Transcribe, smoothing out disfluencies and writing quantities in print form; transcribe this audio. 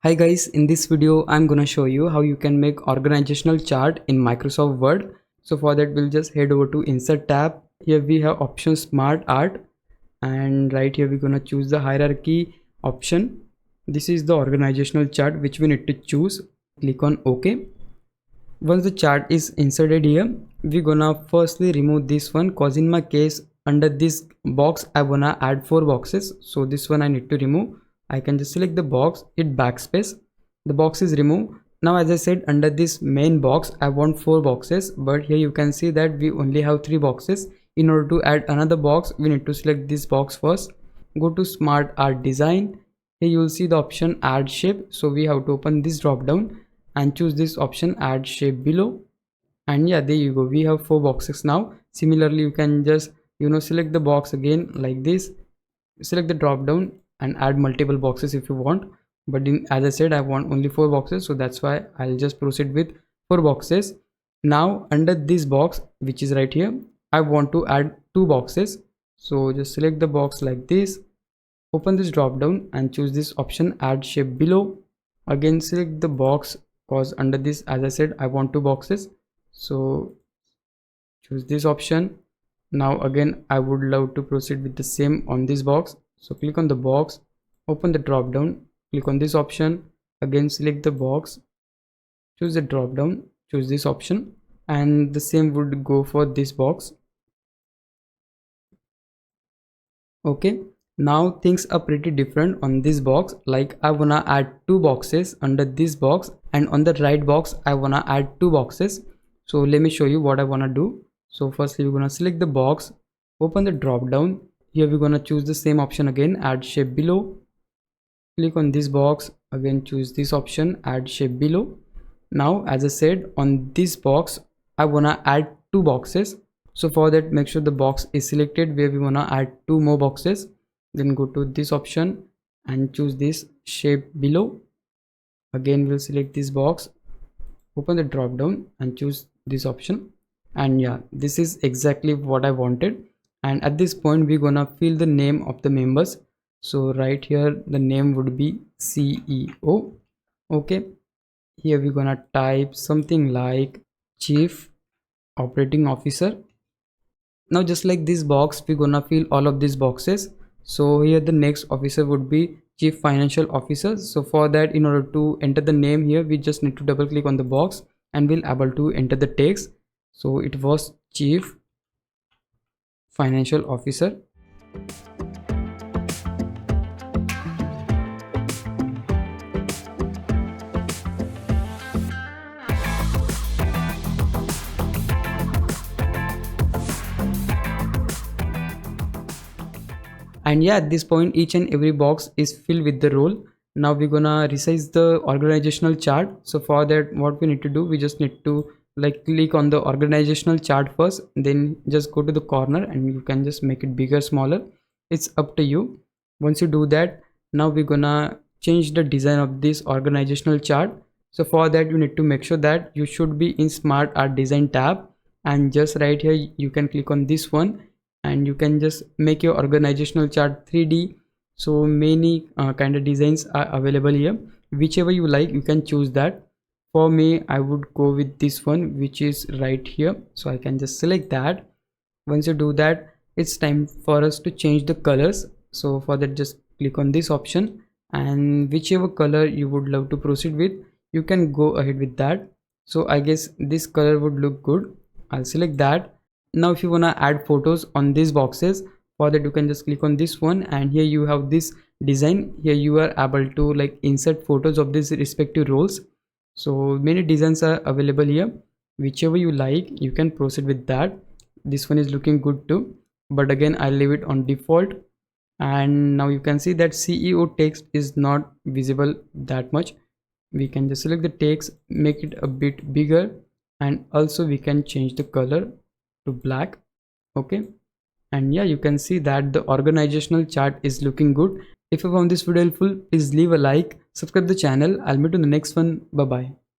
Hi guys, in this video I'm gonna show you how you can make organizational chart in Microsoft Word. So for that we'll just head over to Insert tab. Here we have option Smart Art, and right here we're gonna choose the hierarchy option. This is the organizational chart which we need to choose. Click on OK. Once the chart is inserted here, we're gonna firstly remove this one, cause in my case under this box I wanna add 4 boxes, so this one I need to remove. I can just select the box, hit backspace, the box is removed. Now as I said, under this main box I want 4 boxes, but here you can see that we only have 3 boxes. In order to add another box, we need to select this box first, go to Smart Art Design. Here you will see the option Add Shape, so we have to open this drop down and choose this option Add Shape below. And yeah, there you go, we have 4 boxes now. Similarly you can just select the box again like this, select the drop down and add multiple boxes if you want, but as I said I want only 4 boxes, so that's why I'll just proceed with 4 boxes. Now under this box which is right here, I want to add 2 boxes, so just select the box like this, open this drop down and choose this option Add Shape below. Again select the box, cause under this as I said I want 2 boxes, so choose this option. Now again I would love to proceed with the same on this box, so click on the box, open the drop down, click on this option, again select the box, choose the drop down, choose this option, and the same would go for this box. Okay, now things are pretty different on this box. Like I wanna add 2 boxes under this box, and on the right box I wanna add 2 boxes. So let me show you what I wanna do. So firstly we're gonna select the box, open the drop down. Here we're gonna choose the same option again, Add Shape below. Click on this box, again choose this option, Add Shape below. Now as I said, on this box I wanna add 2 boxes, so for that make sure the box is selected where we wanna add 2 more boxes. Then go to this option and choose this shape below. Again we'll select this box, open the drop down and choose this option. And yeah, this is exactly what I wanted. And at this point we're gonna fill the name of the members, so right here the name would be CEO. Okay, here we're gonna type something like Chief Operating Officer. Now just like this box we're gonna fill all of these boxes. So here the next officer would be Chief Financial Officer. So for that, in order to enter the name here, we just need to double click on the box and we'll able to enter the text. So it was Chief Financial Officer. And yeah, at this point each and every box is filled with the role. Now we're gonna resize the organizational chart. So for that what we need to do, we just need to click on the organizational chart first, then just go to the corner and you can just make it bigger, smaller, it's up to you. Once you do that, now we're gonna change the design of this organizational chart. So for that you need to make sure that you should be in Smart Art Design tab, and just right here you can click on this one and you can just make your organizational chart 3D. So many kind of designs are available here, whichever you like you can choose that. For me I would go with this one which is right here, so I can just select that. Once you do that, it's time for us to change the colors. So for that just click on this option, and whichever color you would love to proceed with you can go ahead with that. So I guess this color would look good, I'll select that. Now if you want to add photos on these boxes, for that you can just click on this one, and here you have this design. Here you are able to insert photos of these respective roles. So many designs are available here, whichever you like you can proceed with that. This one is looking good too, but again I'll leave it on default. And now you can see that CEO text is not visible that much. We can just select the text, make it a bit bigger, and also we can change the color to black. Okay, and yeah, you can see that the organizational chart is looking good. If you found this video helpful, please leave a like, subscribe the channel. I'll meet you in the next one. Bye bye.